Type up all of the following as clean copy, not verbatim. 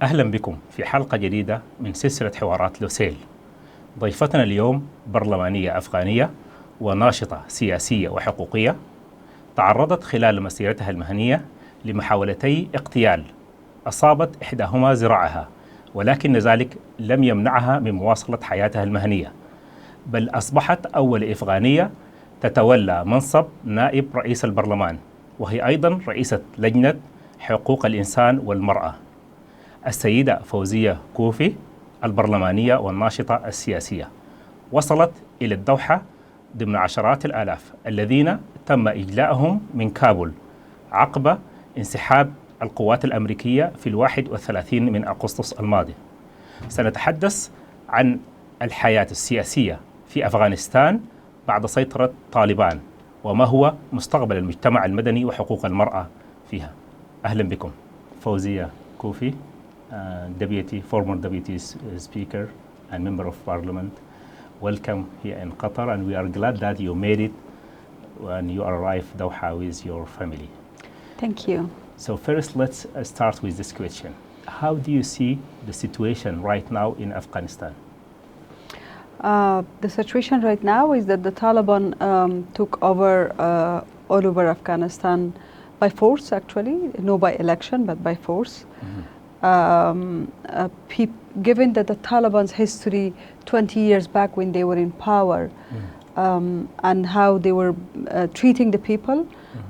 أهلا بكم في حلقة جديدة من سلسلة حوارات لوسيل. ضيفتنا اليوم برلمانية أفغانية وناشطة سياسية وحقوقية، تعرضت خلال مسيرتها المهنية لمحاولتي اغتيال أصابت إحداهما ذراعها، ولكن ذلك لم يمنعها من مواصلة حياتها المهنية، بل أصبحت أول أفغانية تتولى منصب نائب رئيس البرلمان، وهي أيضا رئيسة لجنة حقوق الإنسان والمرأة. السيدة فوزية كوفي البرلمانية والناشطة السياسية وصلت إلى الدوحة ضمن عشرات الآلاف الذين تم إجلاءهم من كابول عقب انسحاب القوات الأمريكية في 31 من أغسطس الماضي. سنتحدث عن الحياة السياسية في أفغانستان بعد سيطرة طالبان، وما هو مستقبل المجتمع المدني وحقوق المرأة فيها. أهلا بكم. فوزية كوفي, former deputy speaker and member of parliament. Welcome here in Qatar, and we are glad that you made it when you arrived Doha with your family. Thank you. So first, let's start with this question. How do you see the situation right now in Afghanistan? The situation right now is that the Taliban took over all over Afghanistan by force, actually, no by election, but by force. Given that the Taliban's history 20 years back when they were in power and how they were treating the people,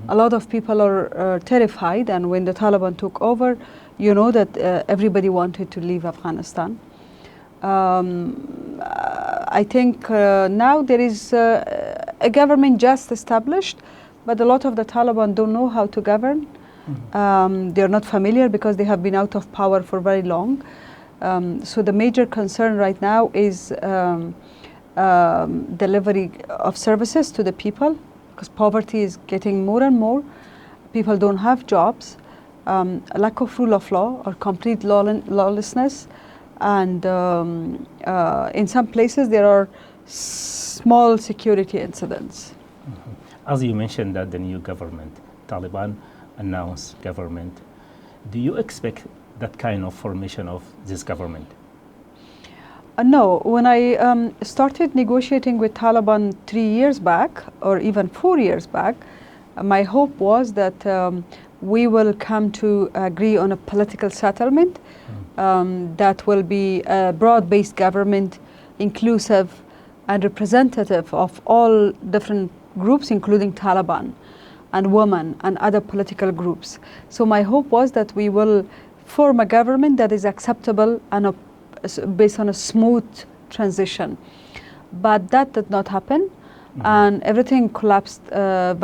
a lot of people are terrified, and when the Taliban took over, you know that everybody wanted to leave Afghanistan. I think now there is a government just established, but a lot of the Taliban don't know how to govern. They're not familiar because they have been out of power for very long. So the major concern right now is delivery of services to the people, because poverty is getting more and more. People don't have jobs, lack of rule of law or complete lawlessness, and in some places there are small security incidents. As you mentioned that the new government, Taliban announced government, do you expect that kind of formation of this government? No. When I started negotiating with Taliban 3 years back, or even 4 years back, my hope was that we will come to agree on a political settlement that will be a broad-based government, inclusive and representative of all different groups, including Taliban and women and other political groups. So my hope was that we will form a government that is acceptable and based on a smooth transition. But that did not happen, and everything collapsed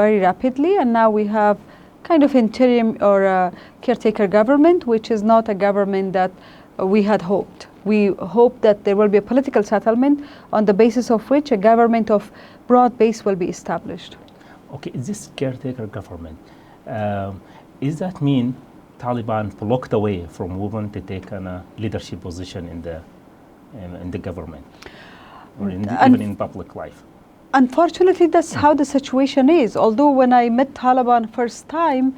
very rapidly, and now we have kind of interim or a caretaker government, which is not a government that we had hoped. We hope that there will be a political settlement on the basis of which a government of broad base will be established. Okay, this caretaker government, does that mean Taliban blocked away from women to take a leadership position in the government, or even in public life? Unfortunately, that's how the situation is. Although when I met Taliban first time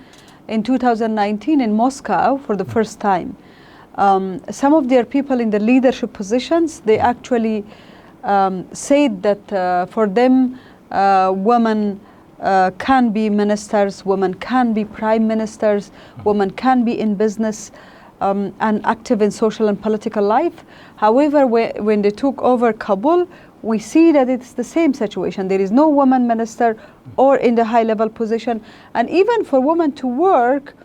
in 2019 in Moscow for the first time, some of their people in the leadership positions, they actually said that for them, women can be ministers, women can be prime ministers, women can be in business and active in social and political life. However, when they took over Kabul, we see that it's the same situation. There is no woman minister or in the high-level position. And even for women to work,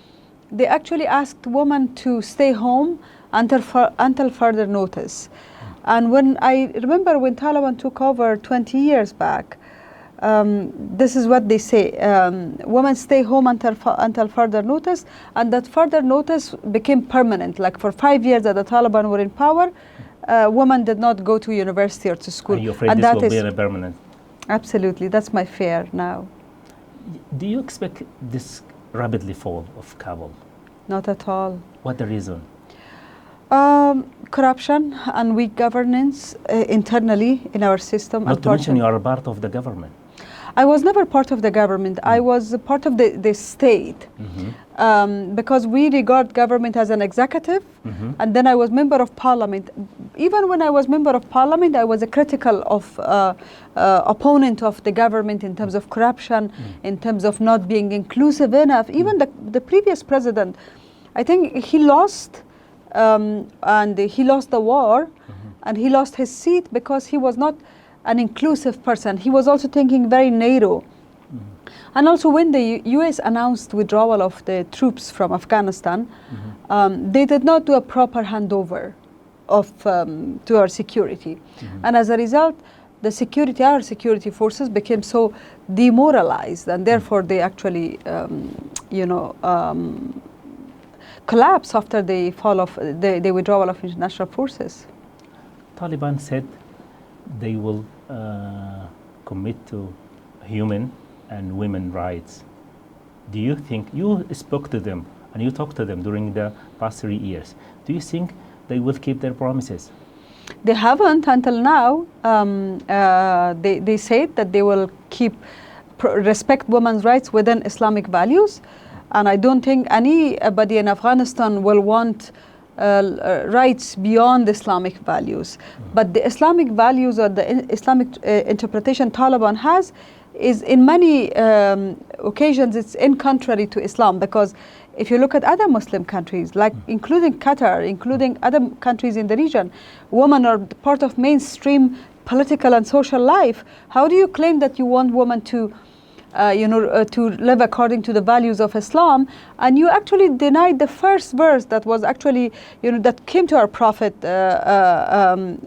they actually asked women to stay home until further notice. And when I remember when Taliban took over 20 years back, this is what they say: women stay home until further notice, and that further notice became permanent. Like for 5 years that the Taliban were in power, women did not go to university or to school. Are you afraid this will be permanent? Absolutely, that's my fear now. Do you expect this rapidly fall of Kabul? Not at all. What the reason? Corruption and weak governance internally in our system. Not to mention you are a part of the government. I was never part of the government. I was a part of the state. because we regard government as an executive, and then I was member of parliament. Even when I was member of parliament, I was a critical of opponent of the government in terms of corruption, in terms of not being inclusive enough. Even the previous president, I think he lost, and he lost the war, and he lost his seat because he was not an inclusive person. He was also thinking very narrow. And also when the US announced withdrawal of the troops from Afghanistan, they did not do a proper handover of to our security. And as a result, our security forces became so demoralized, and therefore they actually, collapsed after the fall of the withdrawal of international forces. Taliban said they will commit to human and women rights. Do you think, you spoke to them and you talked to them during the past 3 years, do you think they will keep their promises? They haven't until now. They said that they will respect women's rights within Islamic values, and I don't think anybody in Afghanistan will want rights beyond Islamic values. But the Islamic values or the Islamic interpretation Taliban has is in many occasions it's in contrary to Islam, because if you look at other Muslim countries, like including Qatar, including other countries in the region, women are part of mainstream political and social life. How do you claim that you want women to to live according to the values of Islam, and you actually denied the first verse that was actually, that came to our Prophet sallallahu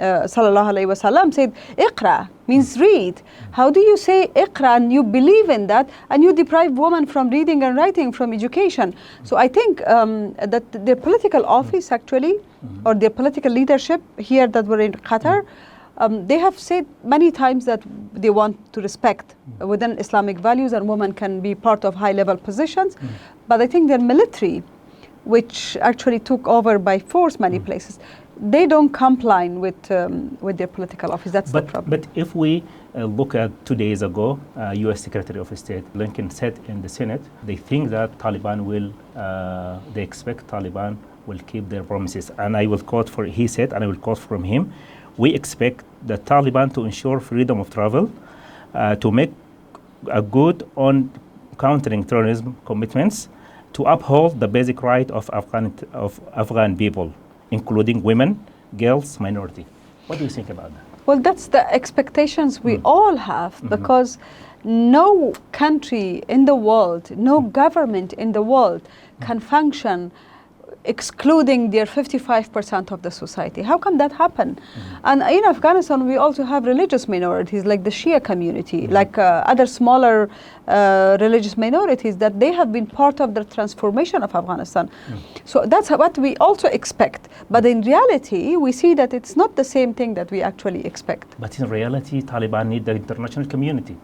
alaihi wasallam, said, "Iqra," means read. How do you say Iqra and you believe in that, and you deprive women from reading and writing, from education? So I think that their political office actually, or their political leadership here that were in Qatar, they have said many times that they want to respect within Islamic values and women can be part of high-level positions. But I think their military, which actually took over by force many places, they don't comply with their political office. That's the problem. But if we look at 2 days ago, U.S. Secretary of State Blinken said in the Senate, they think that they expect Taliban will keep their promises. And I will quote he said, and I will quote from him, "We expect the Taliban to ensure freedom of travel, to make a good on countering terrorism commitments, to uphold the basic right of Afghan people, including women, girls, minority." What do you think about that? Well, that's the expectations we all have, because no country in the world, no government in the world can function excluding their 55% of the society. How can that happen? And in Afghanistan, we also have religious minorities like the Shia community, like other smaller religious minorities, that they have been part of the transformation of Afghanistan. So that's what we also expect. But in reality, we see that it's not the same thing that we actually expect. But in reality, Taliban need the international community.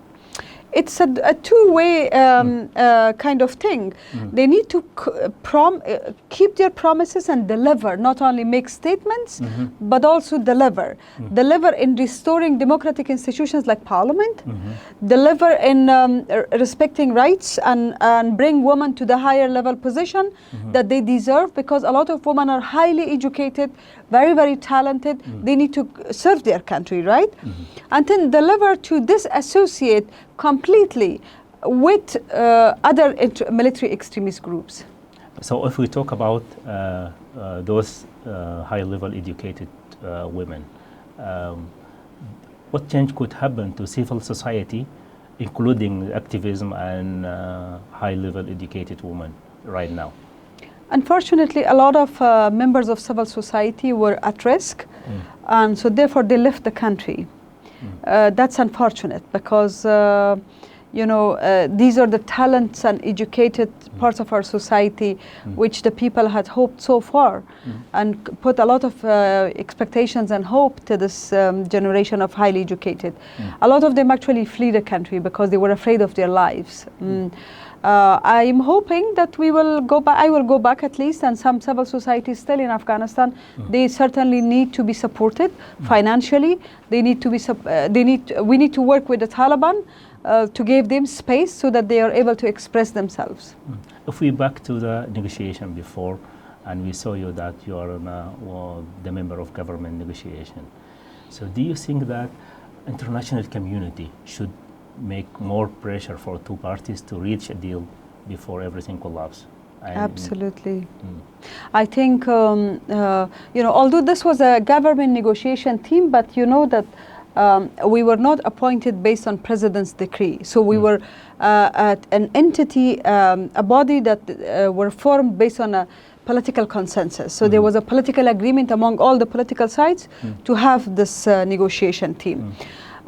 It's a two-way kind of thing. They need to keep their promises and deliver, not only make statements, but also deliver. Deliver in restoring democratic institutions like parliament, deliver in respecting rights and bring women to the higher level position that they deserve, because a lot of women are highly educated, very, very talented. They need to serve their country, right? And then deliver to disassociate completely with other military extremist groups. So if we talk about those high-level educated women, what change could happen to civil society, including activism and high-level educated women right now? Unfortunately, a lot of members of civil society were at risk, and so therefore they left the country. That's unfortunate, because these are the talents and educated parts of our society which the people had hoped so far, and put a lot of expectations and hope to this generation of highly educated. A lot of them actually flee the country because they were afraid of their lives. I'm hoping that we will go back. I will go back at least, and some civil society still in Afghanistan. They certainly need to be supported financially. They need to be. We need to work with the Taliban to give them space so that they are able to express themselves. If we back to the negotiation before, and we saw you that you are the member of government negotiation. So do you think that international community should make more pressure for two parties to reach a deal before everything collapses? Absolutely. I think, although this was a government negotiation team, but you know that we were not appointed based on president's decree. So we were an entity, a body that were formed based on a political consensus. So there was a political agreement among all the political sides to have this negotiation team.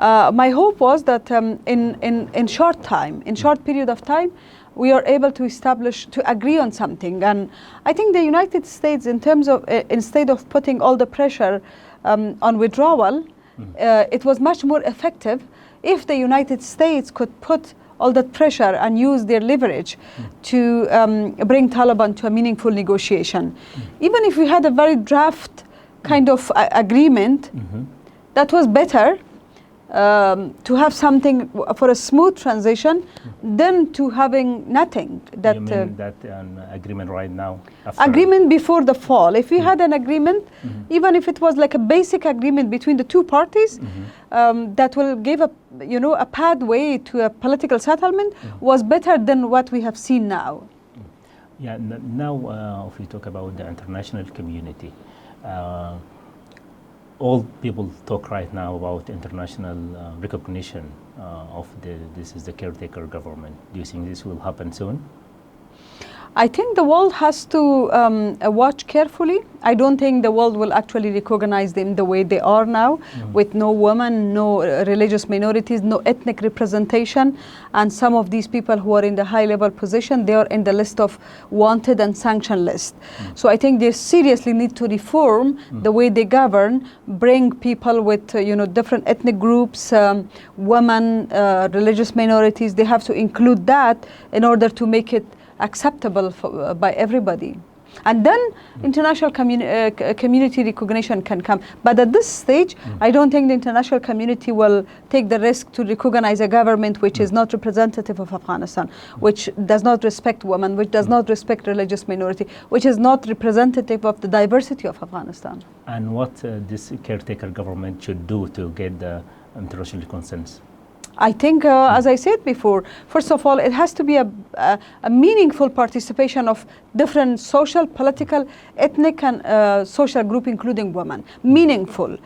My hope was that in short period of time, we are able to agree on something. And I think the United States, in terms of, instead of putting all the pressure on withdrawal, it was much more effective if the United States could put all that pressure and use their leverage to bring Taliban to a meaningful negotiation. Even if we had a very draft kind of agreement, that was better to have something for a smooth transition than to having nothing. You mean that an agreement right now? Agreement before the fall. If we had an agreement, even if it was like a basic agreement between the two parties, that will give a pathway to a political settlement, was better than what we have seen now. Yeah. Now, if we talk about the international community. All people talk right now about international recognition of this is the caretaker government. Do you think this will happen soon? I think the world has to watch carefully. I don't think the world will actually recognize them the way they are now, with no women, no religious minorities, no ethnic representation, and some of these people who are in the high-level position, they are in the list of wanted and sanctioned list. So I think they seriously need to reform the way they govern, bring people with different ethnic groups, women, religious minorities. They have to include that in order to make it acceptable by everybody. And then international community recognition can come. But at this stage, I don't think the international community will take the risk to recognize a government which is not representative of Afghanistan, which does not respect women, which does not respect religious minority, which is not representative of the diversity of Afghanistan. And what this caretaker government should do to get the international consensus? I think, as I said before, first of all, it has to be a meaningful participation of different social, political, ethnic, and social group, including women. Meaningful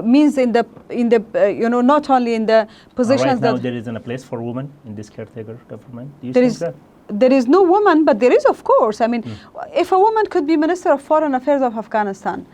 means in the not only in the positions right now that there isn't a place for women in this caretaker government. Do you think that? There is no woman, but there is, of course. I mean, if a woman could be Minister of Foreign Affairs of Afghanistan.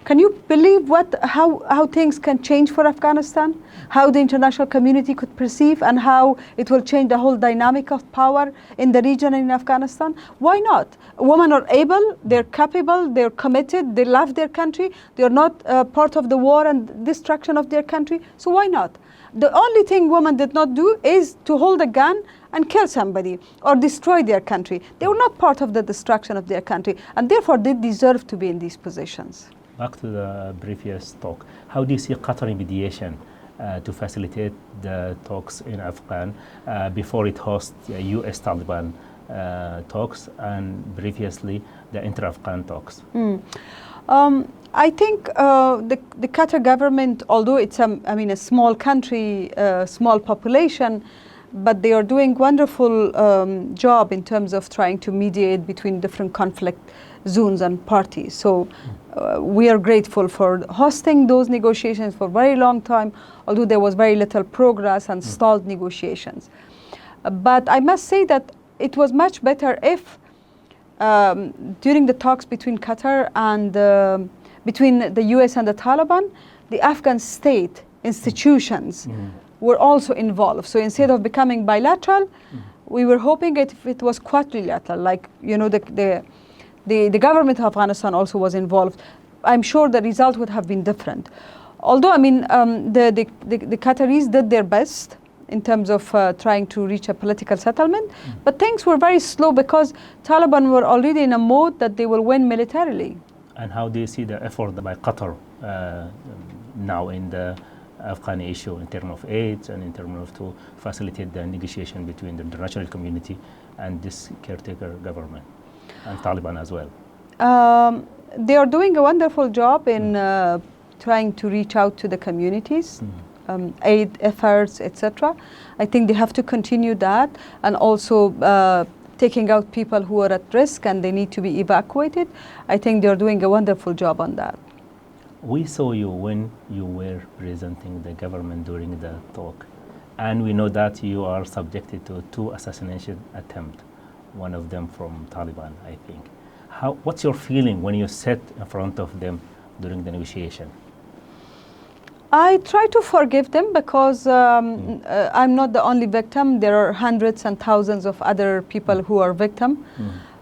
Can you believe how things can change for Afghanistan? How the international community could perceive and how it will change the whole dynamic of power in the region and in Afghanistan? Why not? Women are able, they're capable, they're committed, they love their country, they're not part of the war and destruction of their country, so why not? The only thing women did not do is to hold a gun and kill somebody or destroy their country. They were not part of the destruction of their country, and therefore they deserve to be in these positions. Back to the previous talk, how do you see Qatari mediation to facilitate the talks in Afghan before it hosts U.S. Taliban talks and previously the inter-Afghan talks? I think the Qatar government, although it's a small country, small population, but they are doing wonderful job in terms of trying to mediate between different conflict zones and parties. So we are grateful for hosting those negotiations for a very long time, although there was very little progress and stalled negotiations. But I must say that it was much better if during the talks between Qatar and between the US and the Taliban, the Afghan state institutions were also involved. So instead of becoming bilateral, we were hoping it was quadrilateral, like the government of Afghanistan also was involved. I'm sure the result would have been different. Although, the Qataris did their best in terms of trying to reach a political settlement, but things were very slow because Taliban were already in a mode that they will win militarily. And how do you see the effort by Qatar now in the Afghani issue in terms of aid and in terms of to facilitate the negotiation between the international community and this caretaker government and Taliban as well? They are doing a wonderful job in trying to reach out to the communities, aid efforts, etc. I think they have to continue that, and also taking out people who are at risk and they need to be evacuated. I think they are doing a wonderful job on that. We saw you when you were presenting the government during the talk, and we know that you are subjected to 2 assassination attempts, one of them from Taliban, I think. What's your feeling when you sat in front of them during the negotiation? I try to forgive them because I'm not the only victim. There are hundreds and thousands of other people who are victims,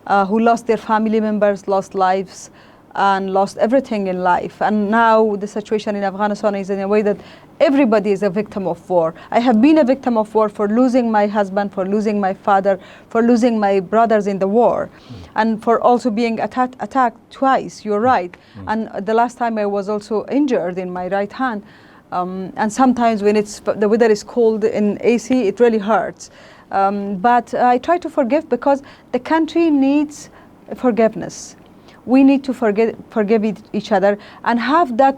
who lost their family members, lost lives, and lost everything in life. And now the situation in Afghanistan is in a way that everybody is a victim of war. I have been a victim of war for losing my husband, for losing my father, for losing my brothers in the war, and for also being attacked twice. You're right. And the last time I was also injured in my right hand. And sometimes when the weather is cold in AC, it really hurts. But I try to forgive because the country needs forgiveness. We need to forgive each other and have that,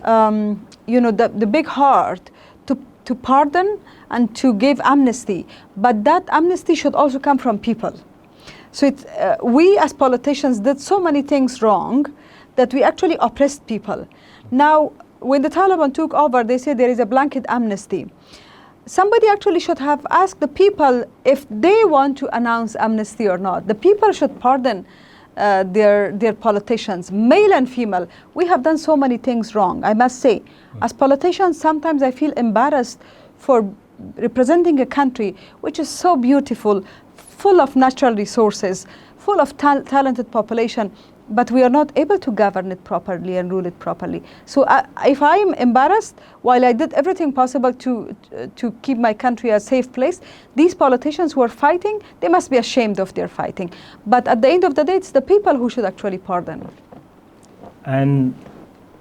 the big heart to pardon and to give amnesty. But that amnesty should also come from people. So we as politicians did so many things wrong that we actually oppressed people. Now, when the Taliban took over, they said there is a blanket amnesty. Somebody actually should have asked the people if they want to announce amnesty or not. The people should pardon their politicians, male and female. We have done so many things wrong, I must say. As politicians, sometimes I feel embarrassed for representing a country which is so beautiful, full of natural resources, full of talented population, but we are not able to govern it properly and rule it properly. So if I am embarrassed, while I did everything possible to keep my country a safe place, these politicians who are fighting, they must be ashamed of their fighting. But at the end of the day, it's the people who should actually pardon. And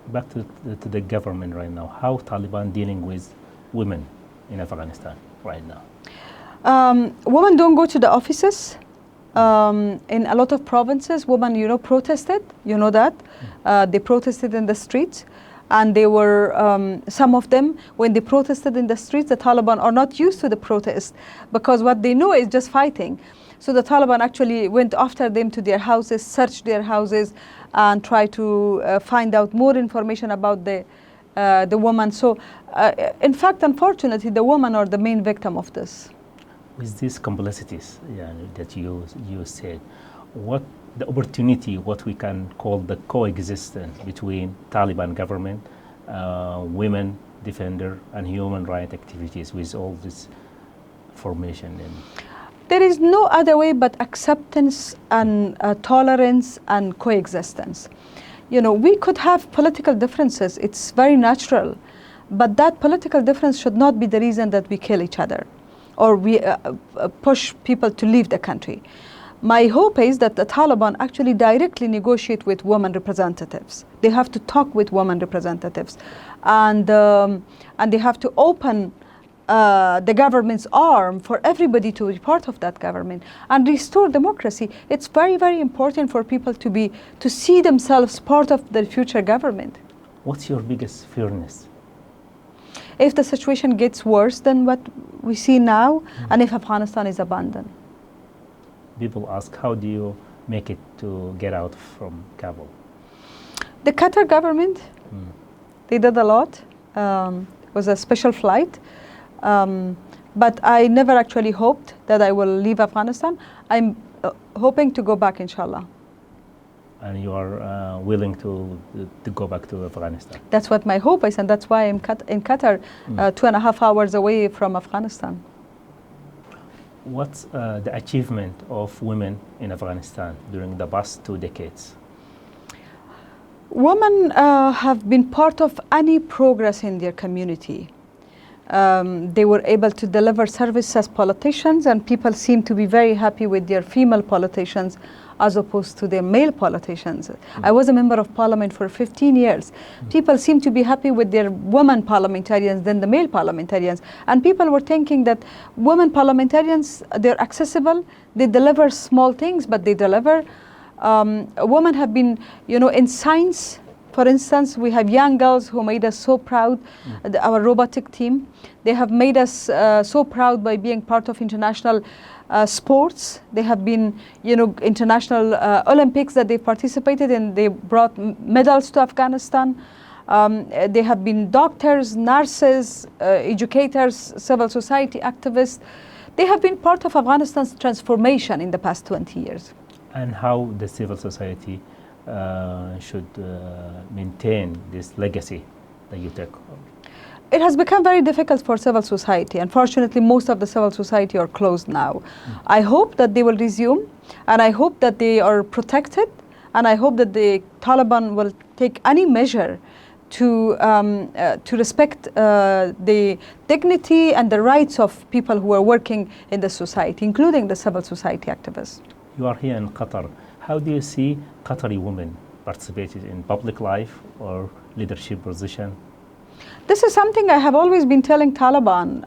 back to the government right now, how Taliban dealing with women in Afghanistan right now? Women don't go to the offices. In a lot of provinces, women, protested. You know that. They protested in the streets. And they were, some of them, when they protested in the streets, the Taliban are not used to the protest because what they know is just fighting. So the Taliban actually went after them to their houses, searched their houses, and tried to find out more information about the woman. So, in fact, unfortunately, the women are the main victim of this. With these complexities that you said, what the opportunity, what we can call the coexistence between Taliban government, women defender, and human rights activities with all this formation? There is no other way but acceptance and tolerance and coexistence. We could have political differences. It's very natural. But that political difference should not be the reason that we kill each other or we push people to leave the country. My hope is that the Taliban actually directly negotiate with women representatives. They have to talk with women representatives, and they have to open the government's arm for everybody to be part of that government and restore democracy. It's very, very important for people to see themselves part of the future government. What's your biggest fearness? If the situation gets worse than what we see now, and if Afghanistan is abandoned. People ask, how do you make it to get out from Kabul? The Qatar government, they did a lot. It was a special flight. But I never actually hoped that I will leave Afghanistan. I'm hoping to go back, inshallah. And you are willing to go back to Afghanistan? That's what my hope is, and that's why I'm in Qatar, 2.5 hours away from Afghanistan. What's the achievement of women in Afghanistan during the past 2 decades? Women have been part of any progress in their community. They were able to deliver service as politicians, and people seem to be very happy with their female politicians as opposed to their male politicians. I was a member of parliament for 15 years. People seem to be happy with their women parliamentarians than the male parliamentarians. And people were thinking that women parliamentarians, they're accessible, they deliver small things, but they deliver. Women have been, in science, for instance, we have young girls who made us so proud, our robotic team. They have made us so proud by being part of international sports. They have been, international Olympics that they participated in. They brought medals to Afghanistan. They have been doctors, nurses, educators, civil society activists. They have been part of Afghanistan's transformation in the past 20 years. And how the civil society should maintain this legacy that you take? It has become very difficult for civil society. Unfortunately, most of the civil society are closed now. I hope that they will resume, and I hope that they are protected, and I hope that the Taliban will take any measure to respect the dignity and the rights of people who are working in the society, including the civil society activists. You are here in Qatar. How do you see Qatari women participating in public life or leadership position? This is something I have always been telling Taliban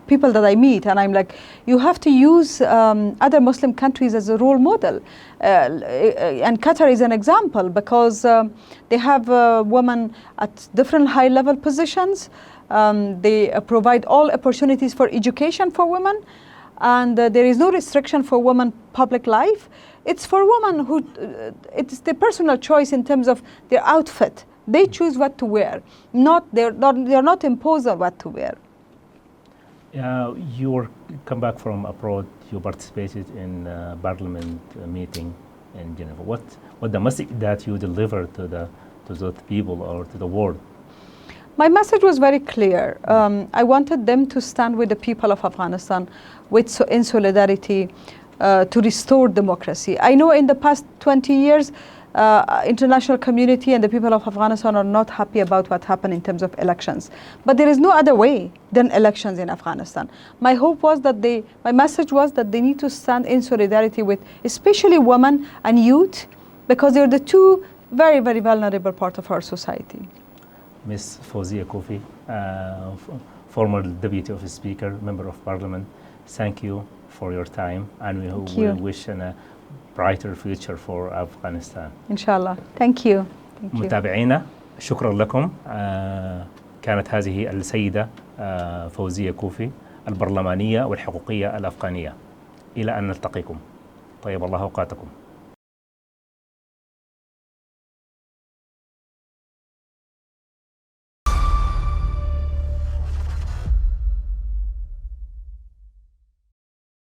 people that I meet, and I'm like, you have to use other Muslim countries as a role model. And Qatar is an example because they have women at different high-level positions. They provide all opportunities for education for women, and there is no restriction for women public life. It's for women who, it's their personal choice in terms of their outfit. They choose what to wear. They're not imposed on what to wear. You come back from abroad. You participated in a parliament meeting in Geneva. What the message that you delivered to the people or to the world? My message was very clear. I wanted them to stand with the people of Afghanistan in solidarity to restore democracy. I know in the past 20 years, international community and the people of Afghanistan are not happy about what happened in terms of elections. But there is no other way than elections in Afghanistan. My hope was that my message was that they need to stand in solidarity with especially women and youth, because they're the two very, very vulnerable part of our society. Ms. Fawzia Kofi, former Deputy of Speaker, Member of Parliament, thank you for your time, and we wish a brighter future for Afghanistan. Inshallah. Thank you. متابعينا شكرا لكم. كانت هذه السيدة فوزية كوفي البرلمانية والحقوقية الأفغانية. إلى أن نلتقيكم. طيب الله أوقاتكم.